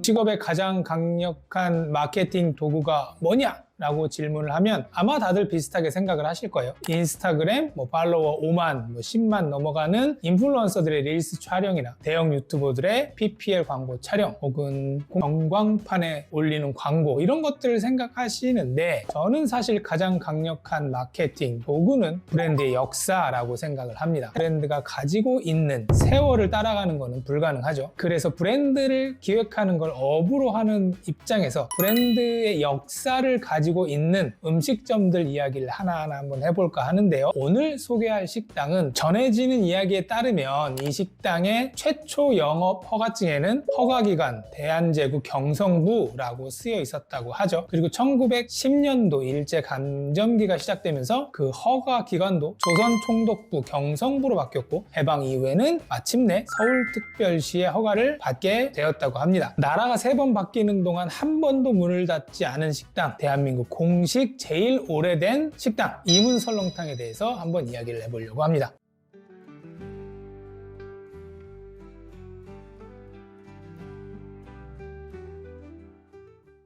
직업의 가장 강력한 마케팅 도구가 뭐냐? 라고 질문을 하면 아마 다들 비슷하게 생각을 하실 거예요. 인스타그램, 팔로워 5만, 10만 넘어가는 인플루언서들의 릴스 촬영이나 대형 유튜버들의 PPL 광고 촬영 혹은 전광판에 올리는 광고 이런 것들을 생각하시는데 저는 사실 가장 강력한 마케팅 도구는 브랜드의 역사라고 생각을 합니다. 브랜드가 가지고 있는 세월을 따라가는 것은 불가능하죠. 그래서 브랜드를 기획하는 걸 업으로 하는 입장에서 브랜드의 역사를 가지고 있는 음식점들 이야기를 하나하나 한번 해볼까 하는데요. 오늘 소개할 식당은 전해지는 이야기에 따르면 이 식당의 최초 영업 허가증에는 허가기관 대한제국 경성부라고 쓰여 있었다고 하죠. 그리고 1910년도 일제감점기가 시작되면서 그 허가기관도 조선총독부 경성부로 바뀌었고 해방 이후에는 마침내 서울특별시의 허가를 받게 되었다고 합니다. 나라가 3번 바뀌는 동안 한 번도 문을 닫지 않은 식당, 대한민국 공식 제일 오래된 식당 이문설렁탕에 대해서 한번 이야기를 해보려고 합니다.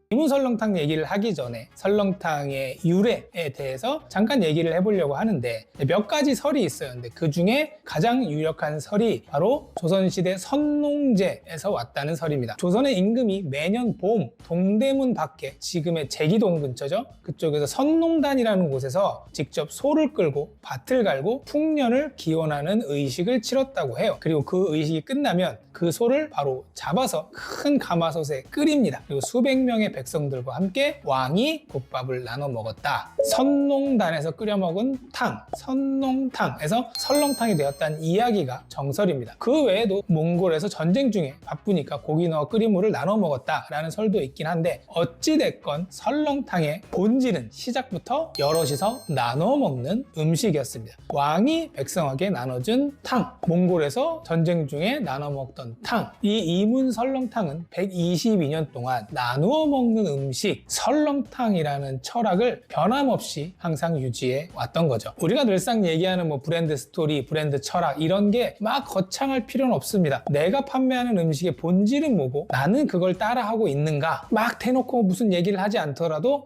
이문설렁탕 얘기를 하기 전에 설렁탕의 유래에 대해서 잠깐 얘기를 해보려고 하는데 몇 가지 설이 있어요. 근데 그 중에 가장 유력한 설이 바로 조선시대 선농제에서 왔다는 설입니다. 조선의 임금이 매년 봄 동대문 밖에 지금의 제기동 근처죠. 그쪽에서 선농단이라는 곳에서 직접 소를 끌고 밭을 갈고 풍년을 기원하는 의식을 치렀다고 해요. 그리고 그 의식이 끝나면 그 소를 바로 잡아서 큰 가마솥에 끓입니다. 그리고 수백 명의 백성들과 함께 왕이 국밥을 나눠 먹었다. 선농단에서 끓여 먹은 탕, 선농탕에서 설렁탕이 되었다는 이야기가 정설입니다. 그 외에도 몽골에서 전쟁 중에 바쁘니까 고기 넣어 끓인 물을 나눠 먹었다라는 설도 있긴 한데 어찌됐건 설렁탕의 본질은 시작부터 여럿이서 나눠 먹는 음식이었습니다. 왕이 백성에게 나눠준 탕, 몽골에서 전쟁 중에 나눠 먹던 탕. 이 이문 설렁탕은 122년 동안 나누어 먹는 음식, 설렁탕이라는 철학을 변함없이 항상 유지해 왔던 거죠. 우리가 늘상 얘기하는 브랜드 스토리, 브랜드 철학 이런 게 막 거창할 필요는 없습니다. 내가 판매하는 음식의 본질은 뭐고 나는 그걸 따라하고 있는가 막 대놓고 무슨 얘기를 하지 않더라도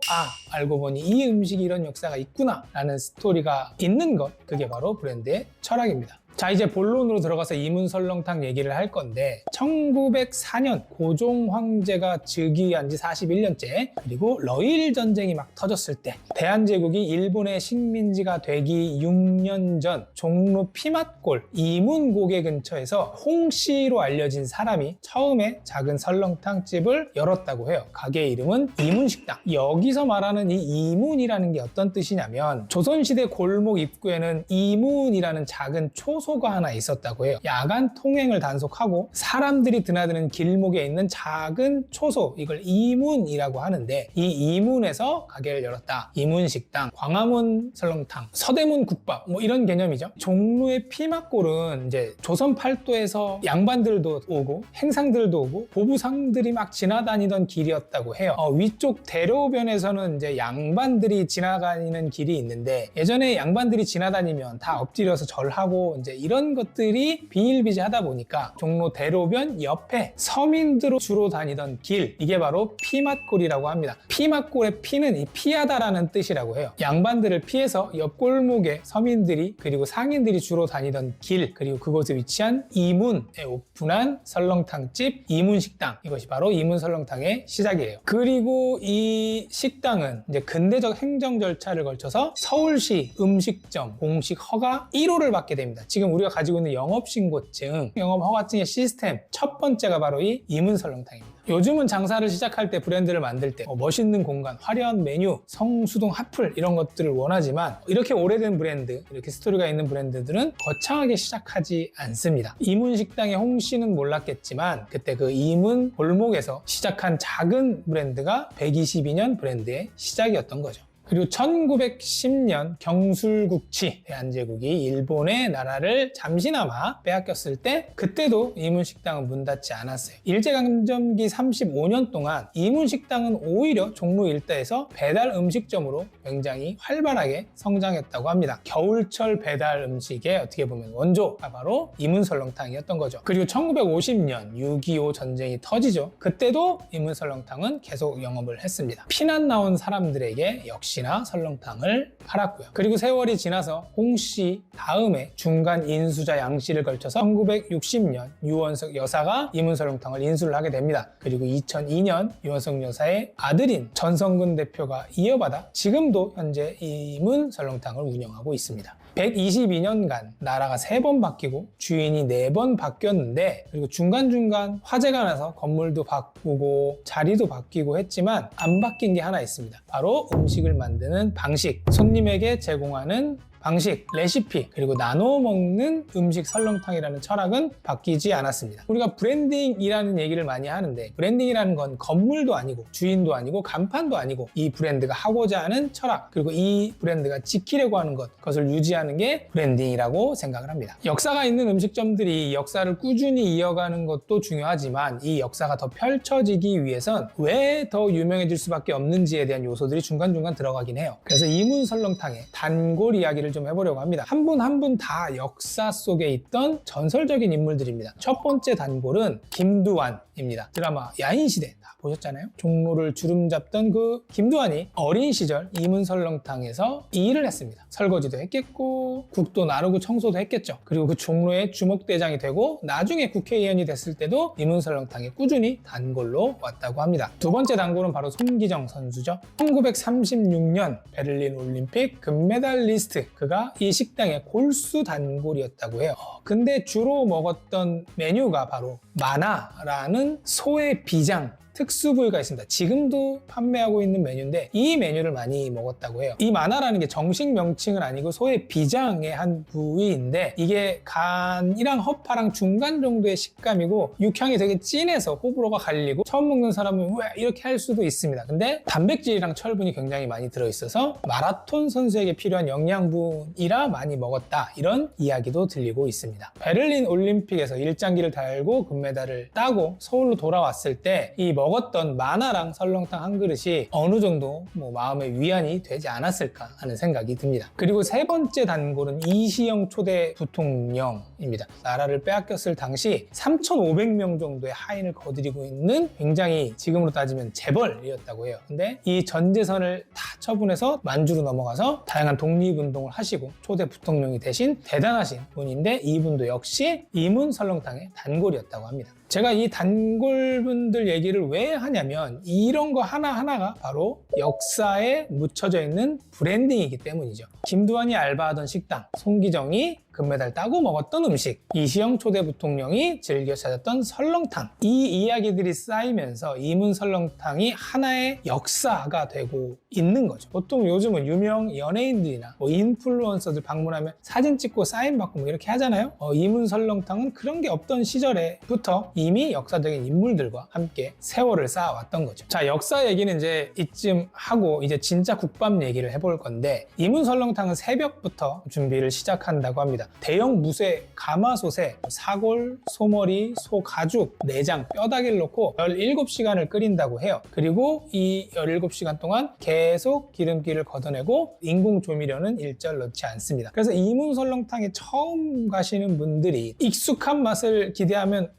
알고 보니 이 음식이 이런 역사가 있구나 라는 스토리가 있는 것, 그게 바로 브랜드의 철학입니다. 자, 이제 본론으로 들어가서 이문설렁탕 얘기를 할 건데 1904년 고종 황제가 즉위한 지 41년째 그리고 러일 전쟁이 막 터졌을 때 대한제국이 일본의 식민지가 되기 6년 전 종로 피맛골 이문고개 근처에서 홍씨로 알려진 사람이 처음에 작은 설렁탕집을 열었다고 해요. 가게 이름은 이문식당. 여기서 말하는 이 이문이라는 게 어떤 뜻이냐면 조선시대 골목 입구에는 이문이라는 작은 초소가 하나 있었다고 해요. 야간 통행을 단속하고 사람들이 드나드는 길목에 있는 작은 초소, 이걸 이문이라고 하는데 이 이문에서 가게를 열었다. 이문식당, 광화문 설렁탕, 서대문 국밥 이런 개념이죠. 종로의 피맛골은 이제 조선 팔도에서 양반들도 오고 행상들도 오고 보부상들이 막 지나다니던 길이었다고 해요. 위쪽 대로변에서는 이제 양반들이 지나다니는 길이 있는데 예전에 양반들이 지나다니면 다 엎드려서 절하고 이제 이런 것들이 비일비재하다 보니까 종로 대로변 옆에 서민들로 주로 다니던 길, 이게 바로 피맛골이라고 합니다. 피맛골의 피는 이 피하다라는 뜻이라고 해요. 양반들을 피해서 옆 골목에 서민들이 그리고 상인들이 주로 다니던 길, 그리고 그곳에 위치한 이문에 오픈한 설렁탕집 이문식당, 이것이 바로 이문설렁탕의 시작이에요. 그리고 이 식당은 이제 근대적 행정 절차를 걸쳐서 서울시 음식점 공식 허가 1호를 받게 됩니다. 지금 우리가 가지고 있는 영업신고증, 영업허가증의 시스템 첫 번째가 바로 이 이문설렁탕입니다. 요즘은 장사를 시작할 때 브랜드를 만들 때 멋있는 공간, 화려한 메뉴, 성수동 핫플 이런 것들을 원하지만 이렇게 오래된 브랜드, 이렇게 스토리가 있는 브랜드들은 거창하게 시작하지 않습니다. 이문식당의 홍씨는 몰랐겠지만 그때 그 이문 골목에서 시작한 작은 브랜드가 122년 브랜드의 시작이었던 거죠. 그리고 1910년 경술국치 대한제국이 일본의 나라를 잠시나마 빼앗겼을 때 그때도 이문식당은 문 닫지 않았어요. 일제강점기 35년 동안 이문식당은 오히려 종로 일대에서 배달 음식점으로 굉장히 활발하게 성장했다고 합니다. 겨울철 배달 음식의 어떻게 보면 원조가 바로 이문설렁탕이었던 거죠. 그리고 1950년 6.25 전쟁이 터지죠. 그때도 이문설렁탕은 계속 영업을 했습니다. 피난 나온 사람들에게 역시나 설렁탕을 팔았고요. 그리고 세월이 지나서 홍씨 다음에 중간 인수자 양씨를 걸쳐서 1960년 유원석 여사가 이문설렁탕을 인수를 하게 됩니다. 그리고 2002년 유원석 여사의 아들인 전성근 대표가 이어받아 지금도 현재 이문설렁탕을 운영하고 있습니다. 122년간 나라가 3번 바뀌고 주인이 4번 바뀌었는데, 그리고 중간중간 화재가 나서 건물도 바꾸고 자리도 바뀌고 했지만 안 바뀐 게 하나 있습니다. 바로 음식을 만드는 방식, 손님에게 제공하는 방식, 레시피, 그리고 나눠 먹는 음식 설렁탕이라는 철학은 바뀌지 않았습니다. 우리가 브랜딩이라는 얘기를 많이 하는데, 브랜딩이라는 건 건물도 아니고 주인도 아니고 간판도 아니고 이 브랜드가 하고자 하는 철학, 그리고 이 브랜드가 지키려고 하는 것, 그것을 유지하는 게 브랜딩이라고 생각을 합니다. 역사가 있는 음식점들이 역사를 꾸준히 이어가는 것도 중요하지만 이 역사가 더 펼쳐지기 위해선 왜 더 유명해질 수밖에 없는지에 대한 요소들이 중간중간 들어가긴 해요. 그래서 이문설렁탕의 단골 이야기를 좀 해보려고 합니다. 한 분 한 분 다 역사 속에 있던 전설적인 인물들입니다. 첫 번째 단골은 김두한입니다. 드라마 야인시대 다 보셨잖아요. 종로를 주름 잡던 그 김두한이 어린 시절 이문설렁탕에서 이 일을 했습니다. 설거지도 했겠고 국도 나르고 청소도 했겠죠. 그리고 그 종로의 주목대장이 되고 나중에 국회의원이 됐을 때도 이문설렁탕에 꾸준히 단골로 왔다고 합니다. 두 번째 단골은 바로 손기정 선수죠. 1936년 베를린 올림픽 금메달리스트, 그가 이 식당의 골수 단골이었다고 해요. 근데 주로 먹었던 메뉴가 바로 마나라는 소의 비장 특수 부위가 있습니다. 지금도 판매하고 있는 메뉴인데 이 메뉴를 많이 먹었다고 해요. 이 마나라는 게 정식 명칭은 아니고 소의 비장의 한 부위인데 이게 간이랑 허파랑 중간 정도의 식감이고 육향이 되게 진해서 호불호가 갈리고 처음 먹는 사람은 왜 이렇게 할 수도 있습니다. 근데 단백질이랑 철분이 굉장히 많이 들어있어서 마라톤 선수에게 필요한 영양분이라 많이 먹었다, 이런 이야기도 들리고 있습니다. 베를린 올림픽에서 일장기를 달고 금메달을 따고 서울로 돌아왔을 때 이 먹었던 마나랑 설렁탕 한 그릇이 어느 정도 마음의 위안이 되지 않았을까 하는 생각이 듭니다. 그리고 세 번째 단골은 이시영 초대 부통령입니다. 나라를 빼앗겼을 당시 3,500명 정도의 하인을 거느리고 있는 굉장히 지금으로 따지면 재벌이었다고 해요. 근데 이 전재산을 다 처분해서 만주로 넘어가서 다양한 독립운동을 하시고 초대 부통령이 되신 대단하신 분인데, 이분도 역시 이문설렁탕의 단골이었다고 합니다. 제가 이 단골분들 얘기를 왜 하냐면 이런 거 하나하나가 바로 역사에 묻혀져 있는 브랜딩이기 때문이죠. 김두한이 알바하던 식당, 송기정이 금메달 따고 먹었던 음식, 이시영 초대 부통령이 즐겨 찾았던 설렁탕, 이 이야기들이 쌓이면서 이문설렁탕이 하나의 역사가 되고 있는 거죠. 보통 요즘은 유명 연예인들이나 인플루언서들 방문하면 사진 찍고 사인 받고 이렇게 하잖아요. 이문설렁탕은 그런 게 없던 시절에부터 이미 역사적인 인물들과 함께 세월을 쌓아왔던 거죠. 자, 역사 얘기는 이제 이쯤 하고 이제 진짜 국밥 얘기를 해볼 건데, 이문설렁탕은 새벽부터 준비를 시작한다고 합니다. 대형 무쇠 가마솥에 사골, 소머리, 소가죽, 내장, 뼈다귀를 넣고 17시간을 끓인다고 해요. 그리고 이 17시간 동안 계속 기름기를 걷어내고 인공 조미료는 일절 넣지 않습니다. 그래서 이문설렁탕에 처음 가시는 분들이 익숙한 맛을 기대하면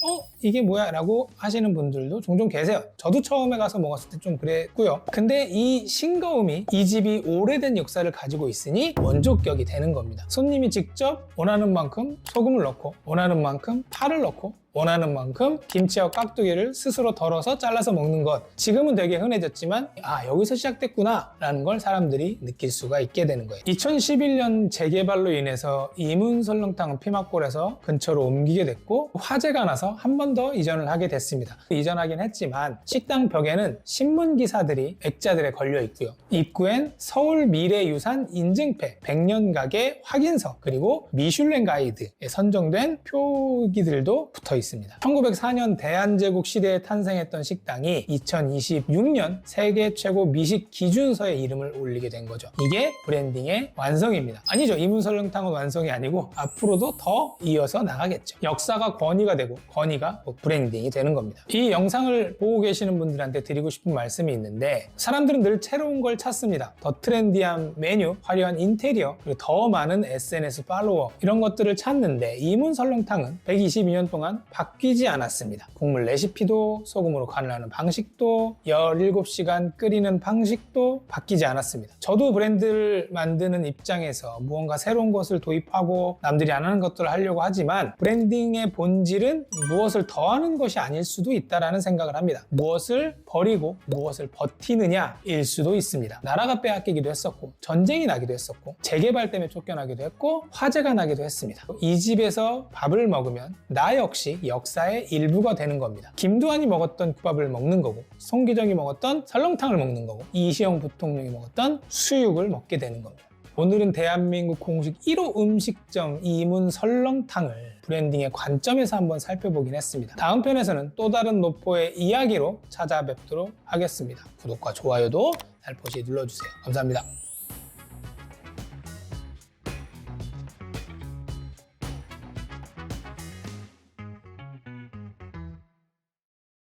이게 뭐야? 라고 하시는 분들도 종종 계세요. 저도 처음에 가서 먹었을 때 좀 그랬고요. 근데 이 싱거움이 이 집이 오래된 역사를 가지고 있으니 원조격이 되는 겁니다. 손님이 직접 원하는 만큼 소금을 넣고 원하는 만큼 파를 넣고 원하는 만큼 김치와 깍두기를 스스로 덜어서 잘라서 먹는 것, 지금은 되게 흔해졌지만 여기서 시작됐구나 라는 걸 사람들이 느낄 수가 있게 되는 거예요. 2011년 재개발로 인해서 이문설렁탕은 피막골에서 근처로 옮기게 됐고 화재가 나서 한 번 더 이전을 하게 됐습니다. 이전하긴 했지만 식당 벽에는 신문기사들이 액자들에 걸려 있고요. 입구엔 서울 미래유산 인증패, 100년 가게 확인서, 그리고 미슐랭 가이드에 선정된 표기들도 붙어 있습니다. 있습니다. 1904년 대한제국 시대에 탄생했던 식당이 2026년 세계 최고 미식 기준서에 이름을 올리게 된 거죠. 이게 브랜딩의 완성입니다. 아니죠. 이문설렁탕은 완성이 아니고 앞으로도 더 이어서 나가겠죠. 역사가 권위가 되고 권위가 브랜딩이 되는 겁니다. 이 영상을 보고 계시는 분들한테 드리고 싶은 말씀이 있는데, 사람들은 늘 새로운 걸 찾습니다. 더 트렌디한 메뉴, 화려한 인테리어, 그리고 더 많은 SNS 팔로워, 이런 것들을 찾는데 이문설렁탕은 122년 동안 바뀌지 않았습니다. 국물 레시피도, 소금으로 간을 하는 방식도, 17시간 끓이는 방식도 바뀌지 않았습니다. 저도 브랜드를 만드는 입장에서 무언가 새로운 것을 도입하고 남들이 안 하는 것들을 하려고 하지만, 브랜딩의 본질은 무엇을 더하는 것이 아닐 수도 있다는 생각을 합니다. 무엇을 버리고 무엇을 버티느냐일 수도 있습니다. 나라가 빼앗기기도 했었고, 전쟁이 나기도 했었고, 재개발 때문에 쫓겨나기도 했고, 화재가 나기도 했습니다. 이 집에서 밥을 먹으면 나 역시 역사의 일부가 되는 겁니다. 김두한이 먹었던 국밥을 먹는 거고, 송기정이 먹었던 설렁탕을 먹는 거고, 이시영 부통령이 먹었던 수육을 먹게 되는 겁니다. 오늘은 대한민국 공식 1호 음식점 이문설렁탕을 브랜딩의 관점에서 한번 살펴보긴 했습니다. 다음 편에서는 또 다른 노포의 이야기로 찾아뵙도록 하겠습니다. 구독과 좋아요도 살포시 눌러주세요. 감사합니다.